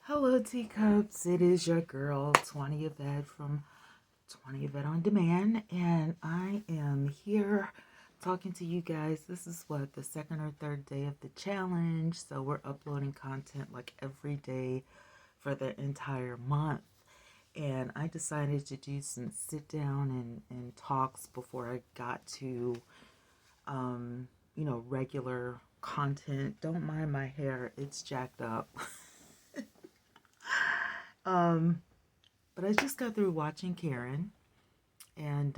Hello, teacups. It is your girl, TwannaYvette from TwannaYvette on Demand, and I am here talking to you guys. This is what, the second or third day of the challenge, so we're uploading content like every day for the entire month. And I decided to do some sit down and talks before I got to, regular content. Don't mind my hair, it's jacked up. um, But I just got through watching Karen, and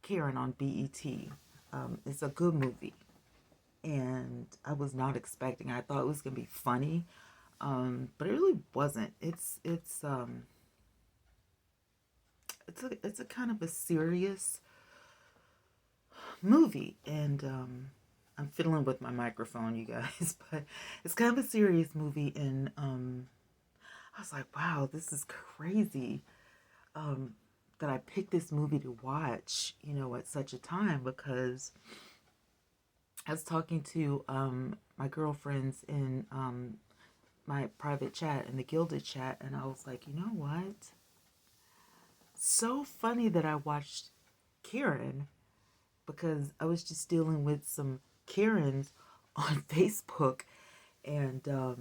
Karen on BET. It's a good movie, and I was not expecting. I thought it was gonna be funny, but it really wasn't. It's a kind of a serious movie, and I'm fiddling with my microphone, you guys, but it's kind of a serious movie, and I was like, wow, this is crazy. Um, that I picked this movie to watch, at such a time because I was talking to my girlfriends in my private chat in the Gilded chat, and I was like, you know what? So funny that I watched Karen because I was just dealing with some Karens on Facebook, and I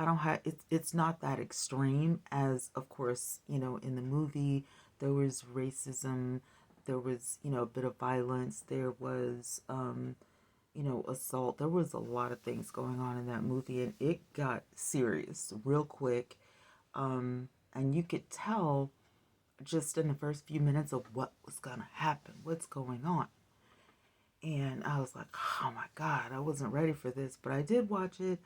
don't have it's not that extreme as, of course, in the movie there was racism, there was, a bit of violence, there was assault. There was a lot of things going on in that movie, and it got serious real quick. And you could tell just in the first few minutes of what was gonna happen, what's going on. And I was like, oh my God, I wasn't ready for this, but I did watch it.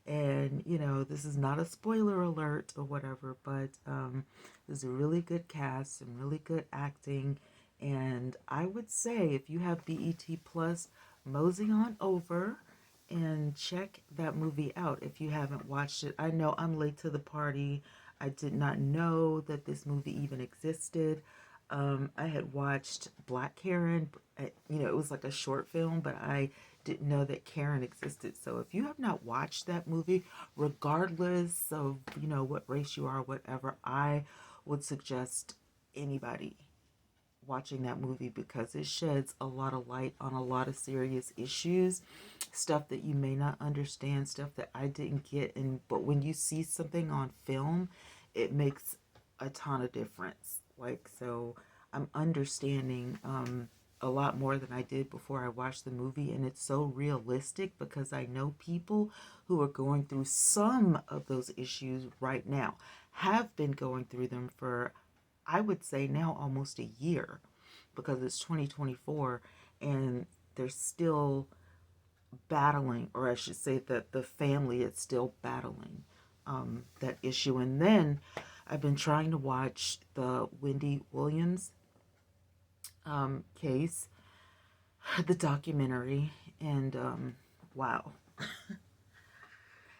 And, this is not a spoiler alert or whatever, but there's a really good cast, some really good acting. And I would say if you have BET Plus, mosey on over and check that movie out if you haven't watched it. I know I'm late to the party. I did not know that this movie even existed. I had watched Black Karen. It was like a short film, but I didn't know that Karen existed. So if you have not watched that movie, regardless of, what race you are, whatever, I would suggest anybody watching that movie because it sheds a lot of light on a lot of serious issues, stuff that you may not understand, stuff that I didn't get. And but when you see something on film, it makes a ton of difference. Like, so I'm understanding a lot more than I did before I watched the movie, and it's so realistic because I know people who are going through some of those issues right now, have been going through them for, I would say, now almost a year, because it's 2024 and they're still battling, or I should say that the family is still battling that issue. And then I've been trying to watch the Wendy Williams case, the documentary, and wow,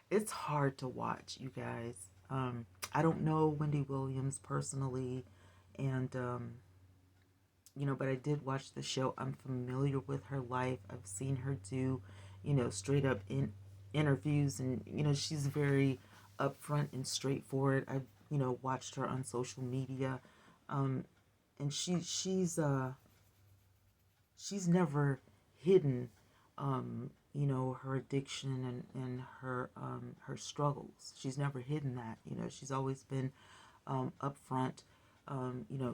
it's hard to watch, you guys. I don't know Wendy Williams personally, and but I did watch the show. I'm familiar with her life. I've seen her do, straight up in interviews, and she's very upfront and straightforward. I've watched her on social media, um, and she's never hidden, her addiction and her struggles. She's never hidden that. She's always been upfront,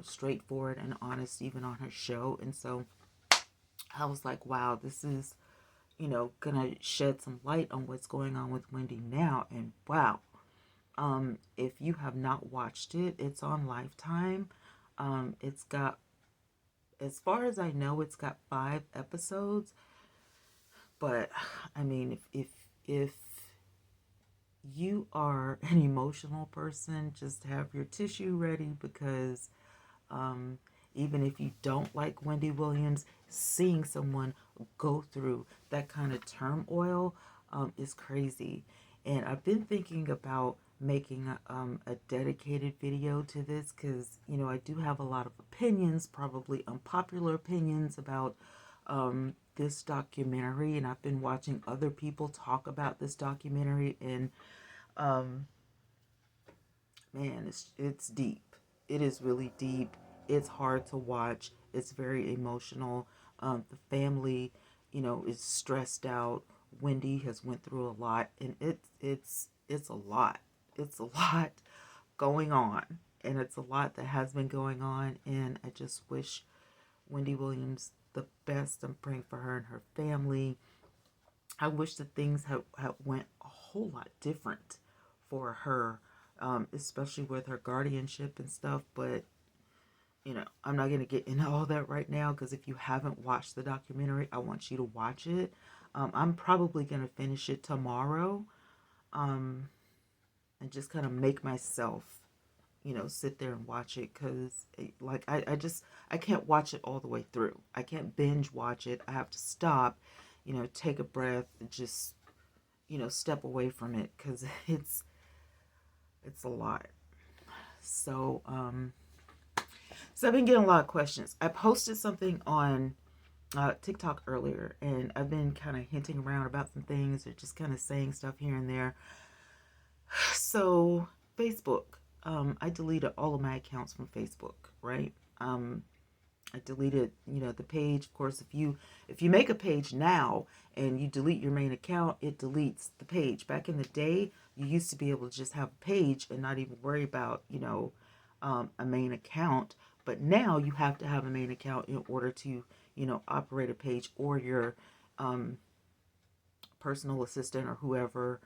straightforward and honest, even on her show. And so I was like, wow, this is, gonna shed some light on what's going on with Wendy now. And wow, if you have not watched it, it's on Lifetime. It's got, as far as I know, it's got 5 episodes. But I mean, if you are an emotional person, just have your tissue ready because um, even if you don't like Wendy Williams, seeing someone go through that kind of turmoil is crazy. And I've been thinking about making a dedicated video to this because, I do have a lot of opinions, probably unpopular opinions about this documentary, and I've been watching other people talk about this documentary, and um, man, it's deep. It is really deep. It's hard to watch. It's very emotional. The family, is stressed out. Wendy has went through a lot, and it's a lot. It's a lot going on, and it's a lot that has been going on. And I just wish Wendy Williams the best. I'm praying for her and her family. I wish that things have went a whole lot different for her, especially with her guardianship and stuff. But I'm not gonna get into all that right now, because if you haven't watched the documentary, I want you to watch it. I'm probably gonna finish it tomorrow, um, and just kind of make myself, sit there and watch it, because like I can't watch it all the way through. I can't binge watch it. I have to stop, take a breath, and just step away from it, because it's a lot. So so I've been getting a lot of questions. I posted something on TikTok earlier, and I've been kind of hinting around about some things, or just kind of saying stuff here and there. So Facebook, I deleted all of my accounts from Facebook, right? I deleted, the page. Of course, if you make a page now and you delete your main account, it deletes the page. Back in the day, you used to be able to just have a page and not even worry about, a main account. But now you have to have a main account in order to, operate a page, or your personal assistant or whoever,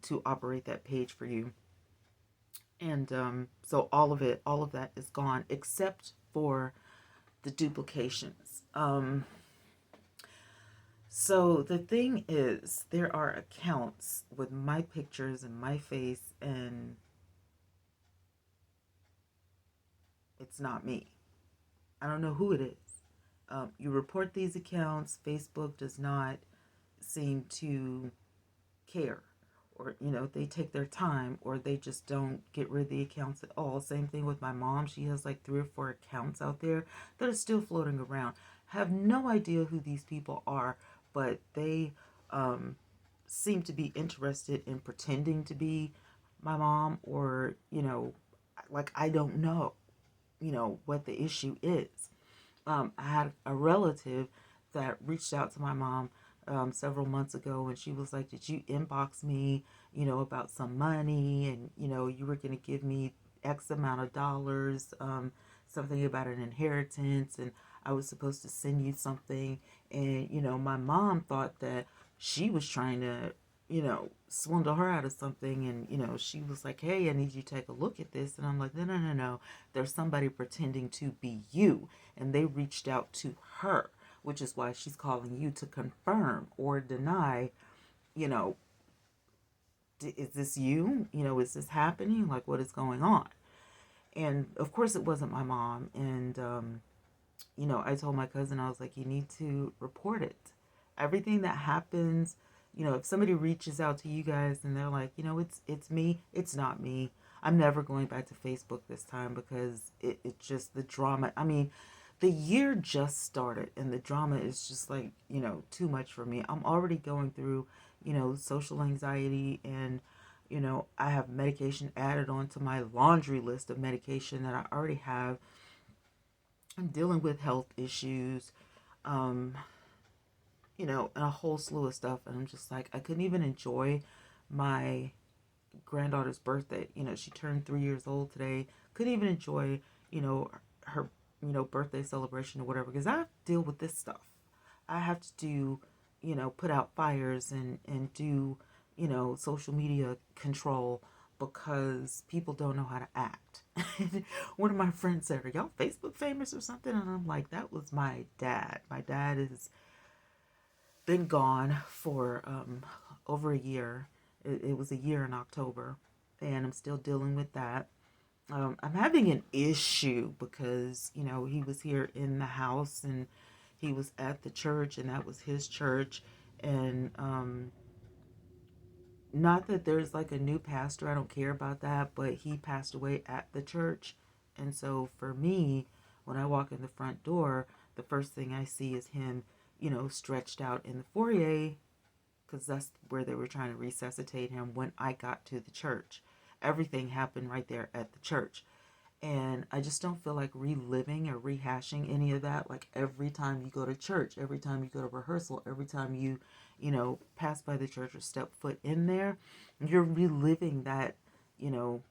to operate that page for you. And so all of that is gone, except for the duplications. So the thing is, there are accounts with my pictures and my face, and it's not me. I don't know who it is. You report these accounts, Facebook does not seem to care, or they take their time, or they just don't get rid of the accounts at all. Same thing with my mom. She has like 3 or 4 accounts out there that are still floating around. Have no idea who these people are, but they seem to be interested in pretending to be my mom, or like, I don't know what the issue is. I had a relative that reached out to my mom several months ago, and she was like, "Did you inbox me, about some money, and you were going to give me X amount of dollars, something about an inheritance, and I was supposed to send you something." And my mom thought that she was trying to swindle her out of something, and she was like, "Hey, I need you to take a look at this." And I'm like, "No, no, no, no, there's somebody pretending to be you, and they reached out to her, which is why she's calling you to confirm or deny, you know is this you? Is this happening? Like, what is going on?" And of course it wasn't my mom. And I told my cousin, I was like, "You need to report it. Everything that happens, if somebody reaches out to you guys and they're like, it's me, it's not me. I'm never going back to Facebook this time, because it just, the drama. I mean, the year just started, and the drama is just like, too much for me. I'm already going through, social anxiety, and I have medication added onto my laundry list of medication that I already have. I'm dealing with health issues, um, and a whole slew of stuff. And I'm just like, I couldn't even enjoy my granddaughter's birthday. She turned 3 years old today. Couldn't even enjoy, her, birthday celebration or whatever, because I have to deal with this stuff. I have to do, put out fires, and do, social media control, because people don't know how to act. One of my friends said, "Are y'all Facebook famous or something?" And I'm like, that was my dad. My dad has been gone for over a year. It was a year in October, and I'm still dealing with that. I'm having an issue because, he was here in the house, and he was at the church, and that was his church. And not that there's like a new pastor, I don't care about that, but he passed away at the church. And so for me, when I walk in the front door, the first thing I see is him, stretched out in the foyer, because that's where they were trying to resuscitate him when I got to the church. Everything happened right there at the church. And I just don't feel like reliving or rehashing any of that. Like every time you go to church, every time you go to rehearsal, every time you pass by the church or step foot in there, you're reliving that, you know,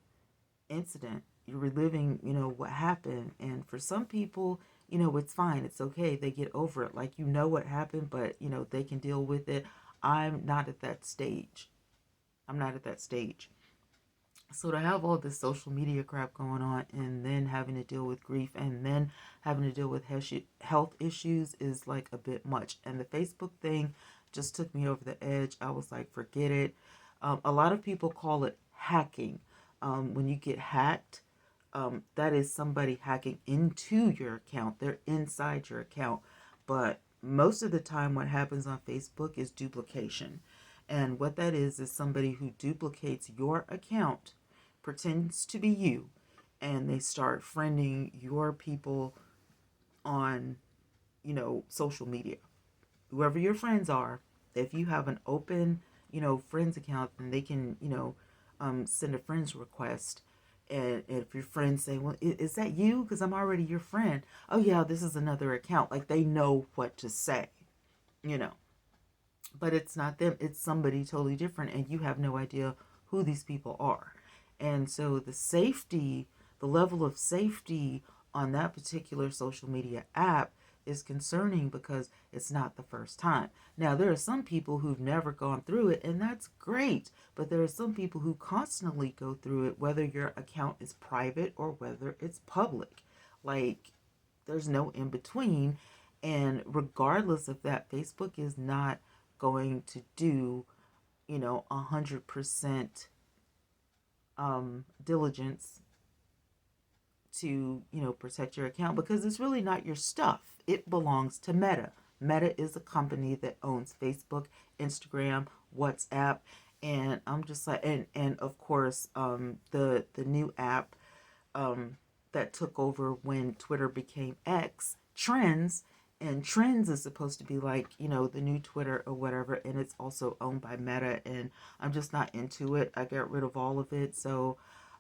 incident. You're reliving, what happened. And for some people, it's fine. It's okay. They get over it. Like, what happened, but, they can deal with it. I'm not at that stage. I'm not at that stage. So to have all this social media crap going on and then having to deal with grief and then having to deal with health issues is like a bit much. And the Facebook thing just took me over the edge. I was like, forget it. A lot of people call it hacking. When you get hacked, that is somebody hacking into your account. They're inside your account. But most of the time what happens on Facebook is duplication. And what that is somebody who duplicates your account, pretends to be you, and they start friending your people on, social media. Whoever your friends are, if you have an open, friends account, then they can, send a friends request. And if your friends say, well, is that you? Because I'm already your friend. Oh, yeah, this is another account. Like, they know what to say, you know. But it's not them. It's somebody totally different. And you have no idea who these people are. And so the level of safety on that particular social media app is concerning because it's not the first time. Now, there are some people who've never gone through it, and that's great. But there are some people who constantly go through it, whether your account is private or whether it's public. Like, there's no in between. And regardless of that, Facebook is not going to do, 100% diligence to, protect your account because it's really not your stuff. It belongs to Meta. Meta is a company that owns Facebook, Instagram, WhatsApp, and I'm just like, and of course, the new app that took over when Twitter became X, Trends. And Trends is supposed to be like, the new Twitter or whatever, and it's also owned by Meta, and I'm just not into it. I got rid of all of it, so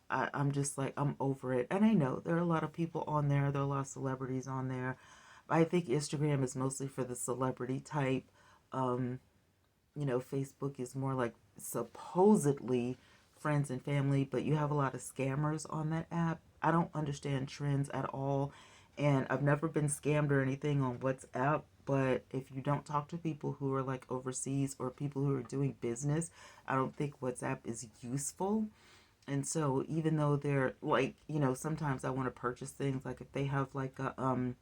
I'm just like, I'm over it. And I know there are a lot of people on there, there are a lot of celebrities on there. I think Instagram is mostly for the celebrity type. Facebook is more like supposedly friends and family, but you have a lot of scammers on that app. I don't understand Trends at all. And I've never been scammed or anything on WhatsApp, but if you don't talk to people who are like overseas or people who are doing business, I don't think WhatsApp is useful. And so even though they're like, sometimes I want to purchase things like if they have like a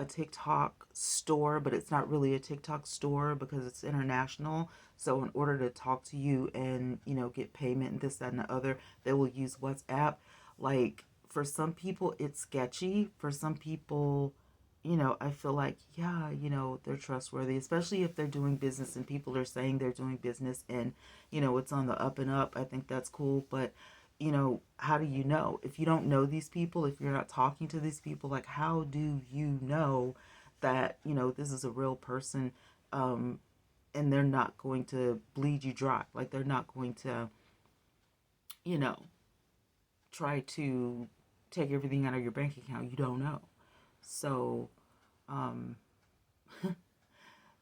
TikTok store, but it's not really a TikTok store because it's international. So in order to talk to you and, get payment and this, that, and the other, they will use WhatsApp. Like, for some people, it's sketchy. For some people, I feel like, yeah, they're trustworthy, especially if they're doing business and people are saying they're doing business and, it's on the up and up. I think that's cool. But, how do you know? If you don't know these people, if you're not talking to these people, like, how do you know that, this is a real person and they're not going to bleed you dry? Like, they're not going to, you know, try to take everything out of your bank account. You don't know. So, um,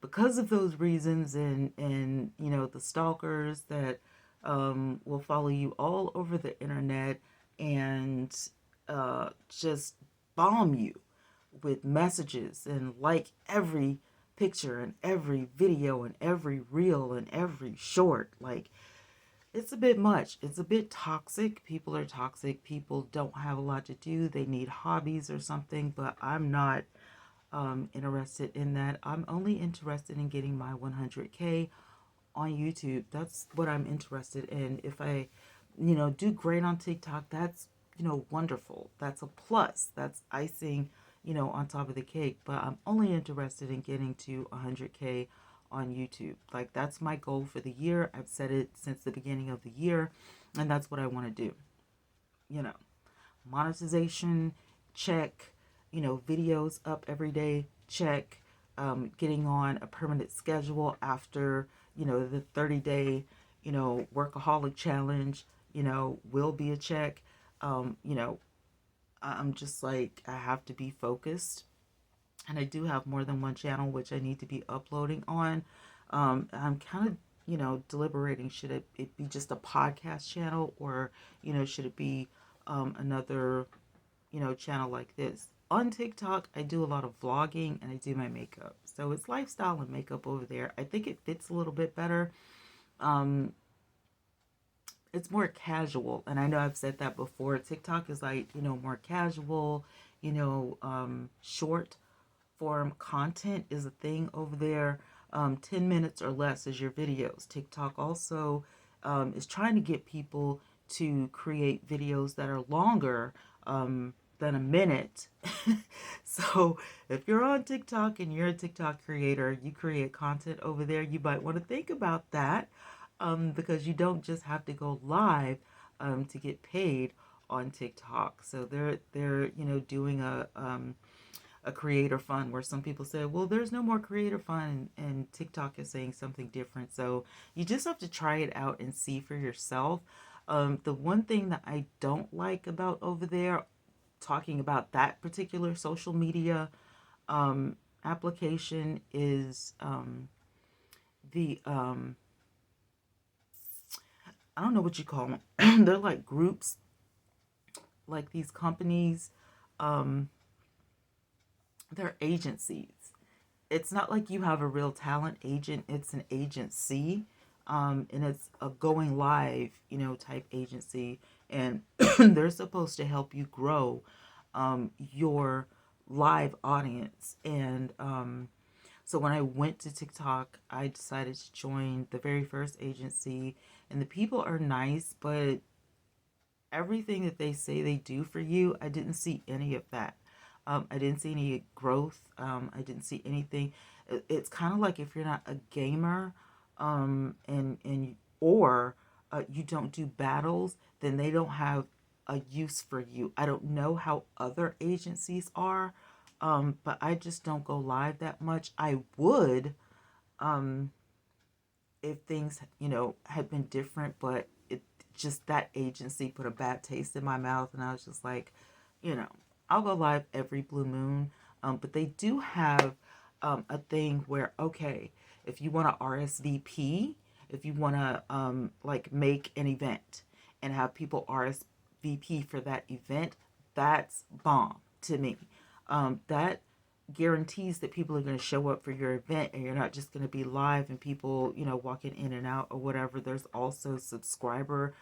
because of those reasons and the stalkers that will follow you all over the internet and just bomb you with messages and like every picture and every video and every reel and every short, like, it's a bit much. It's a bit toxic. People are toxic. People don't have a lot to do. They need hobbies or something, but I'm not interested in that. I'm only interested in getting my 100K on YouTube. That's what I'm interested in. If I, do great on TikTok, that's, wonderful. That's a plus. That's icing, on top of the cake. But I'm only interested in getting to 100K on YouTube. Like, that's my goal for the year. I've said it since the beginning of the year, and that's what I want to do. Monetization, check. Videos up every day, check. getting on a permanent schedule after, the 30-day, workaholic challenge, will be a check. I'm just like, I have to be focused. And I do have more than one channel which I need to be uploading on. I'm kind of, deliberating, should it be just a podcast channel, or, should it be another, channel like this. On TikTok, I do a lot of vlogging and I do my makeup. So it's lifestyle and makeup over there. I think it fits a little bit better. Um, it's more casual. And I know I've said that before. TikTok is like, more casual, short form content is a thing over there. 10 minutes or less is your videos. TikTok also is trying to get people to create videos that are longer than a minute. So if you're on TikTok and you're a TikTok creator, you create content over there, you might want to think about that, because you don't just have to go live to get paid on TikTok. So they're doing a creator fund, where some people say, well, there's no more creator fund, and TikTok is saying something different. So you just have to try it out and see for yourself. The one thing that I don't like about over there, talking about that particular social media application, is the I don't know what you call them. They're like groups, like these companies. Um, they're agencies. It's not like you have a real talent agent. It's an agency, and it's a going live, type agency, and they're supposed to help you grow your live audience. And so when I went to TikTok, I decided to join the very first agency, and the people are nice, but everything that they say they do for you, I didn't see any of that. I didn't see any growth. I didn't see anything. It's kind of like, if you're not a gamer, and or you don't do battles, then they don't have a use for you. I don't know how other agencies are, but I just don't go live that much. I would, um, if things, had been different, but it just, that agency put a bad taste in my mouth, and I was just like, you know, I'll go live every blue moon. But they do have a thing where, okay, if you want to RSVP, if you want to like make an event and have people RSVP for that event, that's bomb to me. That guarantees that people are going to show up for your event, and you're not just going to be live and people, walking in and out or whatever. There's also subscriber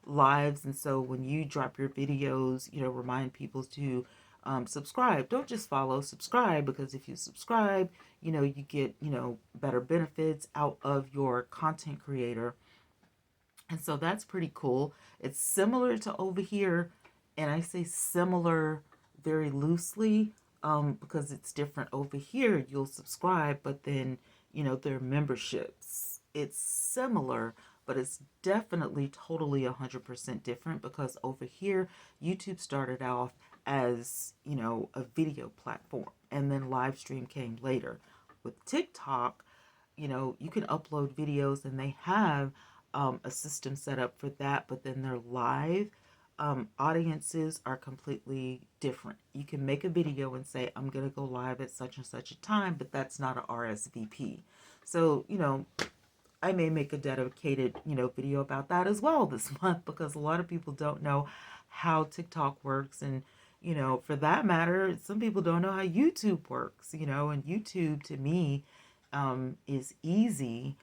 lives. And so when you drop your videos, remind people to subscribe. Don't just follow, subscribe, because if you subscribe, you get, better benefits out of your content creator. And so that's pretty cool. It's similar to over here, and I say similar very loosely, because it's different. Over here, you'll subscribe, but then, there are memberships. It's similar, but it's definitely totally 100% different, because over here, YouTube started off as, a video platform, and then live stream came later. With TikTok, you can upload videos, and they have a system set up for that, but then their live audiences are completely different. You can make a video and say, I'm going to go live at such and such a time, but that's not a RSVP. So, I may make a dedicated, video about that as well this month, because a lot of people don't know how TikTok works. And, for that matter, some people don't know how YouTube works, and YouTube to me is easy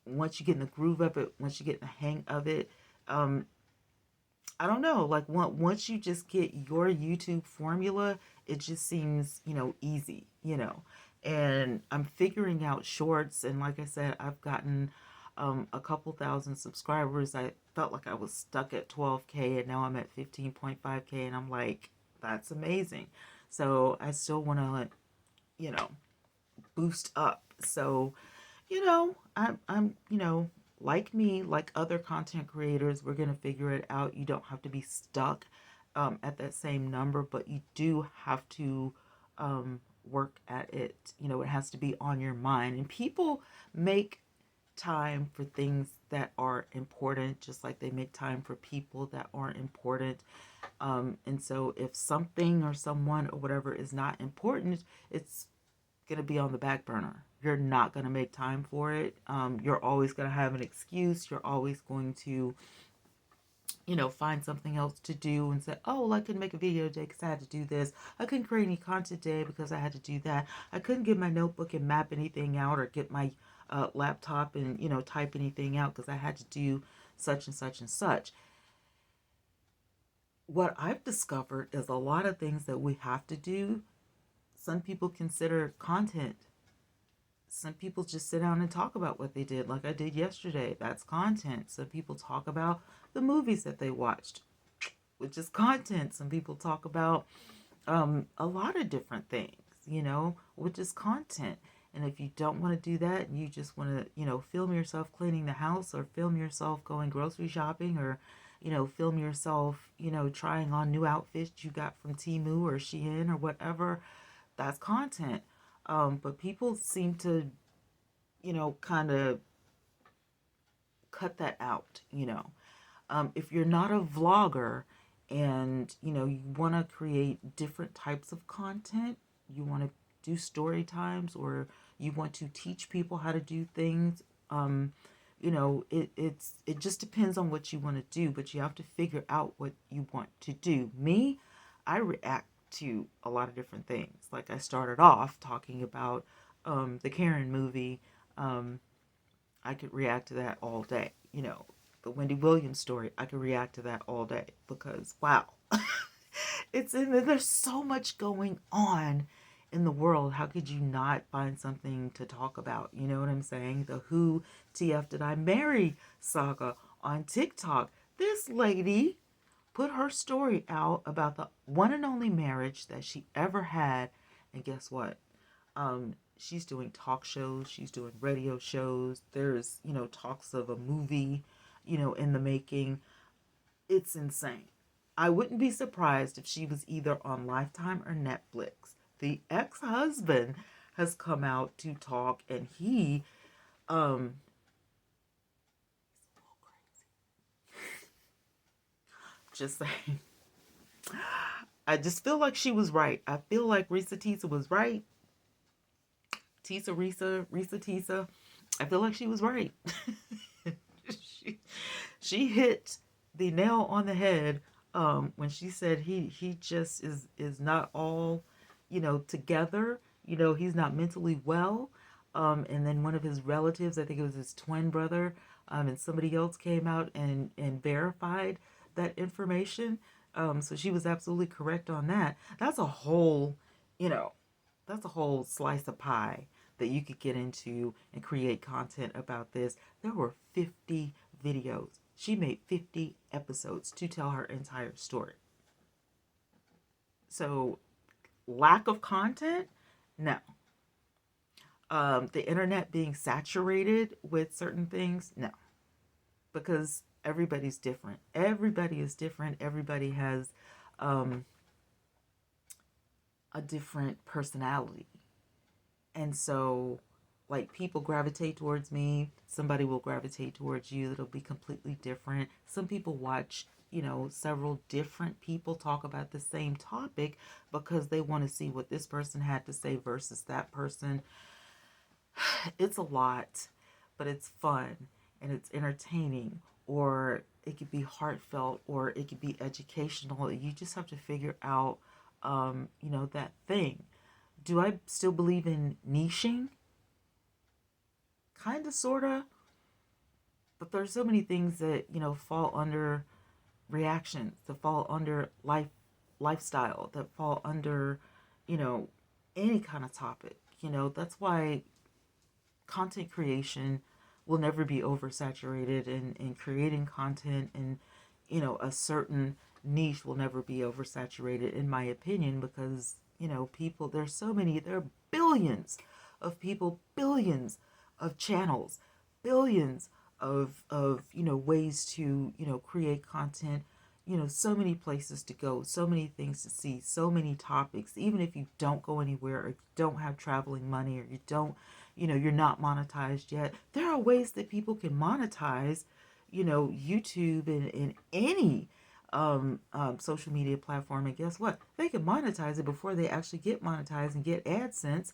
once you get in the groove of it, once you get in the hang of it. I don't know, like once you just get your YouTube formula, it just seems, easy, and I'm figuring out shorts. And like I said, I've gotten a couple thousand subscribers. I felt like I was stuck at 12K, and now I'm at 15.5K, and I'm like, that's amazing. So I still want to, boost up. So, I'm, like me, like other content creators, we're going to figure it out. You don't have to be stuck at that same number, but you do have to work at it. You know, it has to be on your mind. And people make time for things that are important, just like they make time for people that aren't important. And so if something or someone or whatever is not important, it's going to be on the back burner. You're not going to make time for it. You're always going to have an excuse. You're always going to, you know, find something else to do and say, oh, well, I couldn't make a video today because I had to do this. I couldn't create any content today because I had to do that. I couldn't get my notebook and map anything out or get my laptop and, you know, type anything out because I had to do such and such and such. What I've discovered is a lot of things that we have to do, some people consider content. Some people just sit down and talk about what they did, like I did yesterday. That's content. Some people talk about the movies that they watched, which is content. Some people talk about a lot of different things, you know, which is content. And if you don't want to do that and you just want to, you know, film yourself cleaning the house or film yourself going grocery shopping or, you know, film yourself, you know, trying on new outfits you got from Temu or Shein or whatever, that's content. But people seem to, you know, kind of cut that out, you know. If you're not a vlogger and, you know, you want to create different types of content, you want to do story times or you want to teach people how to do things, you know, it just depends on what you want to do, but you have to figure out what you want to do. Me, I react to a lot of different things. Like I started off talking about the Karen movie. I could react to that all day. You know, the Wendy Williams story, I could react to that all day because, wow, it's in there. There's so much going on in the world. How could you not find something to talk about? You know what I'm saying? The Who TF Did I Marry saga on TikTok. This lady put her story out about the one and only marriage that she ever had. And guess what? She's doing talk shows. She's doing radio shows. There's, you know, talks of a movie, you know, in the making. It's insane. I wouldn't be surprised if she was either on Lifetime or Netflix. The ex-husband has come out to talk and he, just saying. I just feel like she was right. I feel like Risa Tisa was right. Risa Tisa. I feel like she was right. she hit the nail on the head when she said he just is not all, you know, together. You know, he's not mentally well. And then one of his relatives, I think it was his twin brother, and somebody else came out and verified that information. So she was absolutely correct on that. That's a whole, you know, that's a whole slice of pie that you could get into and create content about this. There were 50 videos. She made 50 episodes to tell her entire story. So, lack of content? No. The internet being saturated with certain things? No. Because everybody's different. Everybody is different. Everybody has a different personality. And so, like, people gravitate towards me. Somebody will gravitate towards you. It'll be completely different. Some people watch, you know, several different people talk about the same topic because they want to see what this person had to say versus that person. It's a lot, but it's fun and it's entertaining, or it could be heartfelt, or it could be educational. You just have to figure out, you know, that thing. Do I still believe in niching? Kind of, sort of. But there's so many things that, you know, fall under reactions, that fall under lifestyle, that fall under, you know, any kind of topic. You know, that's why content creation will never be oversaturated, and creating content and, you know, a certain niche will never be oversaturated, in my opinion, because, you know, people, there are billions of people, billions of channels, billions of you know, ways to, you know, create content. so many places to go, so many things to see, so many topics. Even if you don't go anywhere, or you don't have traveling money, or you don't, you're not monetized yet, there are ways that people can monetize, YouTube and any social media platform. And guess what? They can monetize it before they actually get monetized and get AdSense,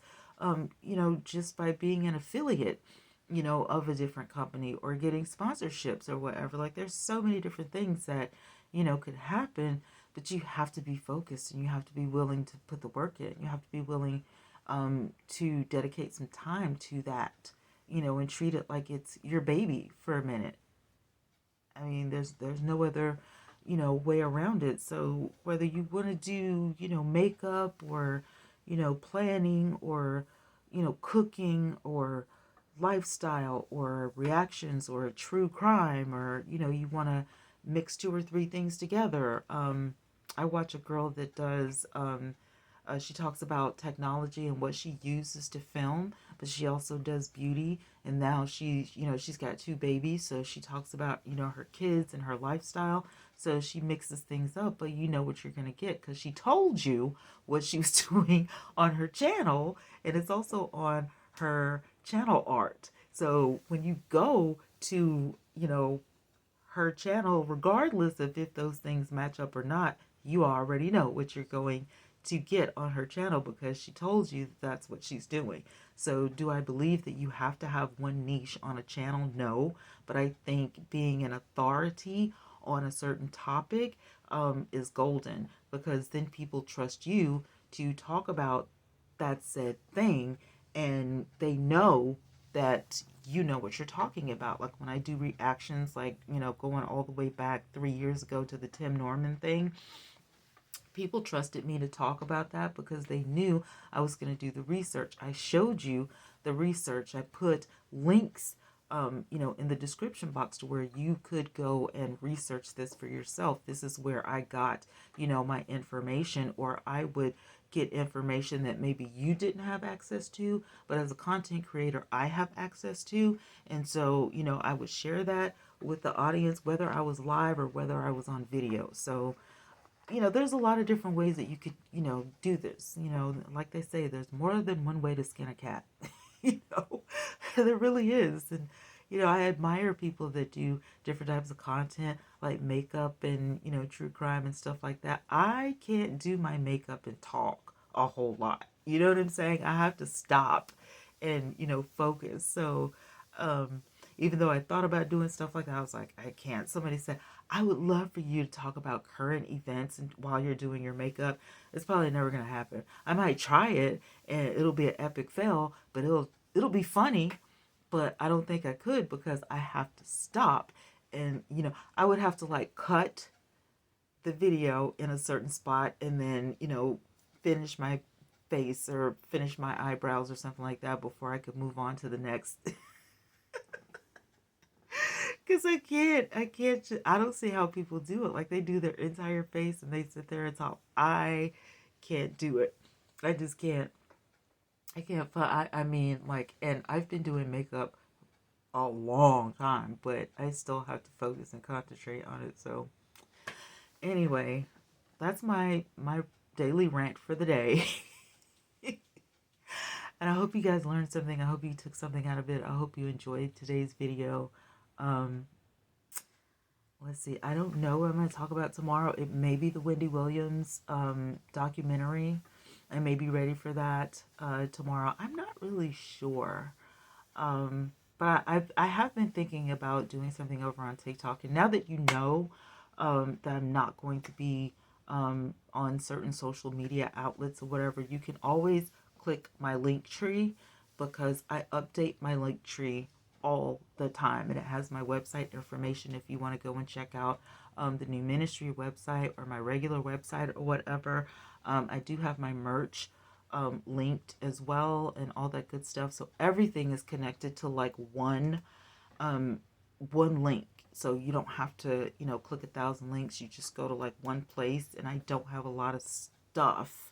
just by being an affiliate, of a different company, or getting sponsorships or whatever. Like, there's so many different things that, could happen, but you have to be focused, and you have to be willing to put the work in. You have to be willing to dedicate some time to that, and treat it like it's your baby for a minute. I mean, there's no other, way around it. So whether you want to do, makeup, or, planning, or, cooking, or lifestyle, or reactions, or true crime, or, you want to mix two or three things together. I watch a girl that does, she talks about technology and what she uses to film, but she also does beauty. And now she's got two babies, so she talks about, her kids and her lifestyle. So she mixes things up, but you know what you're going to get, because she told you what she was doing on her channel, and it's also on her channel art. So when you go to, her channel, regardless of if those things match up or not, you already know what you're going to get on her channel, because she told you that's what she's doing. So do I believe that you have to have one niche on a channel? No, but I think being an authority on a certain topic is golden, because then people trust you to talk about that said thing, and they know that you know what you're talking about. Like when I do reactions, like, going all the way back 3 years ago to the Tim Norman thing, people trusted me to talk about that because they knew I was going to do the research. I showed you the research. I put links, in the description box to where you could go and research this for yourself. This is where I got, my information, or I would get information that maybe you didn't have access to, but as a content creator, I have access to. And so, I would share that with the audience, whether I was live or whether I was on video. So, there's a lot of different ways that you could, do this. Like they say, there's more than one way to skin a cat. you know, there really is. And, I admire people that do different types of content, like makeup and, true crime and stuff like that. I can't do my makeup and talk a whole lot. You know what I'm saying? I have to stop and, focus. So, even though I thought about doing stuff like that, I was like, I can't. Somebody said, I would love for you to talk about current events and while you're doing your makeup. It's probably never gonna happen. I might try it and it'll be an epic fail, but it'll be funny. But I don't think I could, because I have to stop, and I would have to like cut the video in a certain spot, and then finish my face or finish my eyebrows or something like that before I could move on to the next. Because I don't see how people do it. Like, they do their entire face and they sit there and talk. I can't do it. I just can't. I can't. I mean, like, and I've been doing makeup a long time, but I still have to focus and concentrate on it. So, anyway, that's my daily rant for the day. And I hope you guys learned something. I hope you took something out of it. I hope you enjoyed today's video. Um, let's see. I don't know what I'm going to talk about tomorrow. It may be the Wendy Williams documentary. I may be ready for that tomorrow. I'm not really sure. But I have been thinking about doing something over on TikTok. And now that you know that I'm not going to be on certain social media outlets or whatever, you can always click my link tree, because I update my link tree all the time, and it has my website information if you want to go and check out the new ministry website or my regular website or whatever. I do have my merch linked as well, and all that good stuff. So everything is connected to like one link. So you don't have to, click 1,000 links. You just go to like one place, and I don't have a lot of stuff.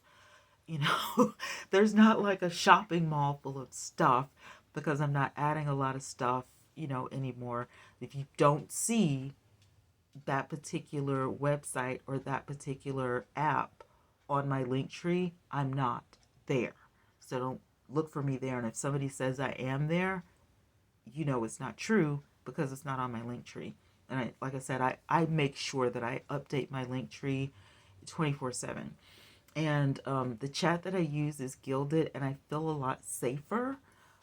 There's not like a shopping mall full of stuff, because I'm not adding a lot of stuff, anymore. If you don't see, that particular website or that particular app on my link tree, I'm not there. So don't look for me there. And if somebody says I am there, you know it's not true because it's not on my link tree. And like I said, I make sure that I update my link tree 24/7. And the chat that I use is gilded, and I feel a lot safer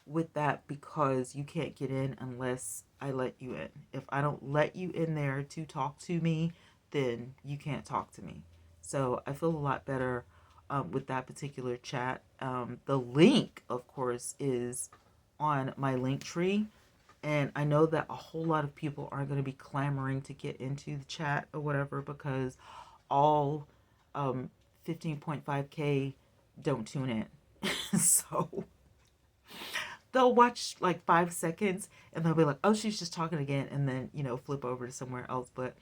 with that because you can't get in unless I let you in. If I don't let you in there to talk to me, then you can't talk to me. So I feel a lot better with that particular chat. The link, of course, is on my link tree. And I know that a whole lot of people aren't going to be clamoring to get into the chat or whatever because all um, 15.5K don't tune in. So they'll watch like 5 seconds and they'll be like, oh, she's just talking again. And then, flip over to somewhere else. But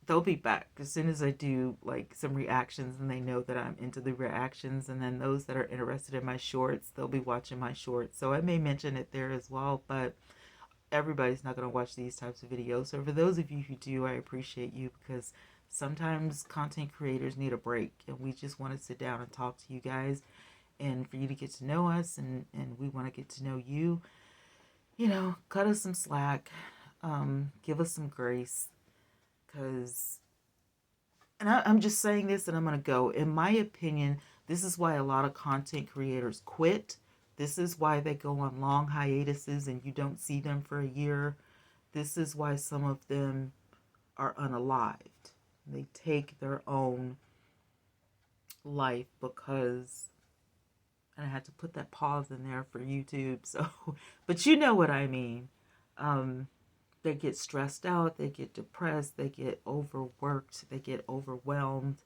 they'll be back as soon as I do like some reactions and they know that I'm into the reactions. And then those that are interested in my shorts, they'll be watching my shorts. So I may mention it there as well, but everybody's not going to watch these types of videos. So for those of you who do, I appreciate you because sometimes content creators need a break and we just want to sit down and talk to you guys and for you to get to know us and we want to get to know you. Cut us some slack, give us some grace because, and I'm just saying this and I'm going to go. In my opinion, this is why a lot of content creators quit. This is why they go on long hiatuses and you don't see them for a year. This is why some of them are unalived. They take their own life because, and I had to put that pause in there for YouTube. So, but you know what I mean. They get stressed out, they get depressed, they get overworked, they get overwhelmed.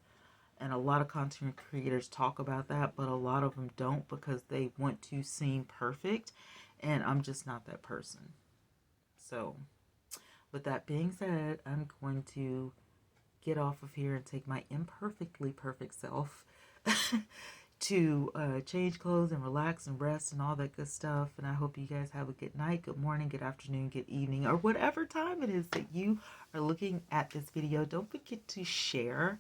And a lot of content creators talk about that, but a lot of them don't because they want to seem perfect. And I'm just not that person. So, with that being said, I'm going to get off of here and take my imperfectly perfect self to change clothes and relax and rest and all that good stuff. And I hope you guys have a good night, good morning, good afternoon, good evening, or whatever time it is that you are looking at this video. Don't forget to share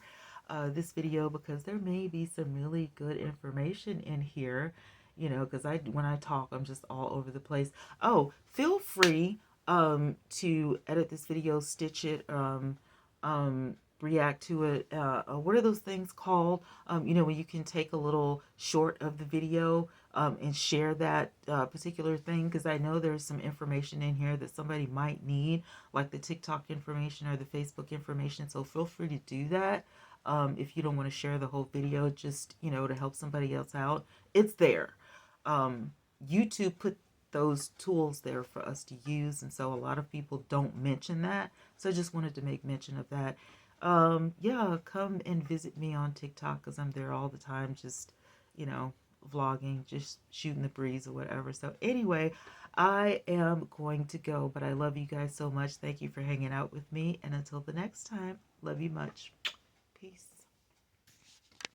this video because there may be some really good information in here, because when I talk, I'm just all over the place. Oh, feel free to edit this video, stitch it, react to it. What are those things called? When you can take a little short of the video and share that particular thing, because I know there's some information in here that somebody might need, like the TikTok information or the Facebook information. So feel free to do that. If you don't want to share the whole video, just, to help somebody else out, it's there. YouTube put those tools there for us to use, and so a lot of people don't mention that. So I just wanted to make mention of that. Yeah, come and visit me on TikTok because I'm there all the time, just, vlogging, just shooting the breeze or whatever. So anyway, I am going to go, but I love you guys so much. Thank you for hanging out with me. And until the next time, love you much. Peace.